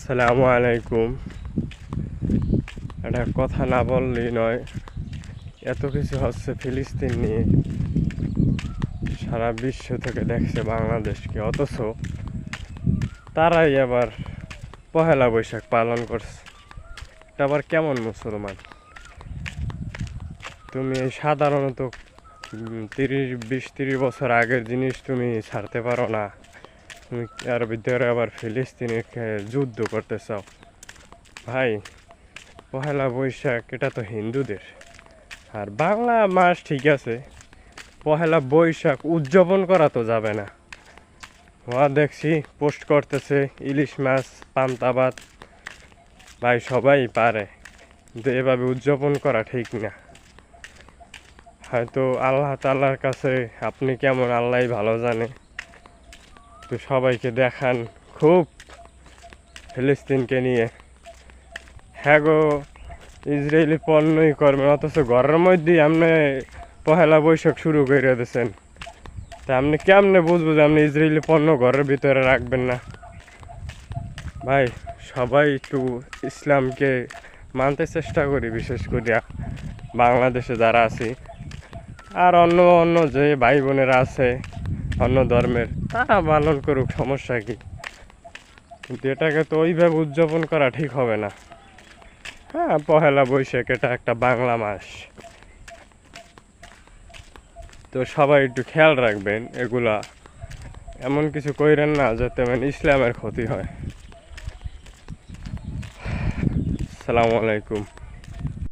আসসালামু আলাইকুম। একটা কথা না বললেই নয়, এত কিছু হচ্ছে ফিলিস্তিন নিয়ে। সারা বিশ্ব থেকে দেখছে বাংলাদেশকে, অথচ তারাই আবার পহেলা বৈশাখ পালন করছে। এটা আবার কেমন মুসলমান? তুমি এই সাধারণত 20-30 বছর আগের জিনিস তুমি ছাড়তে পারো না, তুমি এর ভিতরে আবার ফিলিস্তিনের যুদ্ধ করতে চাও? ভাই, পহেলা বৈশাখ এটা তো হিন্দুদের, আর বাংলা মাস ঠিক আছে, পহেলা বৈশাখ উদযাপন করা তো যাবে না। দেখছি পোস্ট করতেছে ইলিশ মাছ, পান্তা ভাত। ভাই, সবাই পারে, কিন্তু এভাবে উদযাপন করা ঠিক না। হয়তো আল্লাহ তাআলার কাছে আপনি কেমন আল্লাহ ভালো জানে। তো সবাইকে দেখান খুব ফিলিস্তিনকে নিয়ে, হ্যাঁ গো, ইসরায়েলি পণ্যই করবেন, অথচ ঘরের মধ্যেই আপনি পহেলা বৈশাখ শুরু করে দিয়েছেন। তা আপনি কেমনে বুঝবো যে আপনি ইসরায়েলি পণ্য ঘরের ভিতরে রাখবেন না? ভাই, সবাই একটু ইসলামকে মানতে চেষ্টা করি, বিশেষ করে বাংলাদেশে যারা আছি। আর অন্য অন্য যে ভাই বোনেরা আছে অন্য ধর্মের, তারা পালন করুক, সমস্যা কি? কিন্তু এটাকে তো ওইভাবে উদযাপন করা ঠিক হবে না। হ্যাঁ, পহেলা বৈশাখ এটা একটা বাংলা মাস, তো সবাই একটু খেয়াল রাখবেন এগুলা। এমন কিছু কইরেন না যাতে মানে ইসলামের ক্ষতি হয়। আসসালামু আলাইকুম।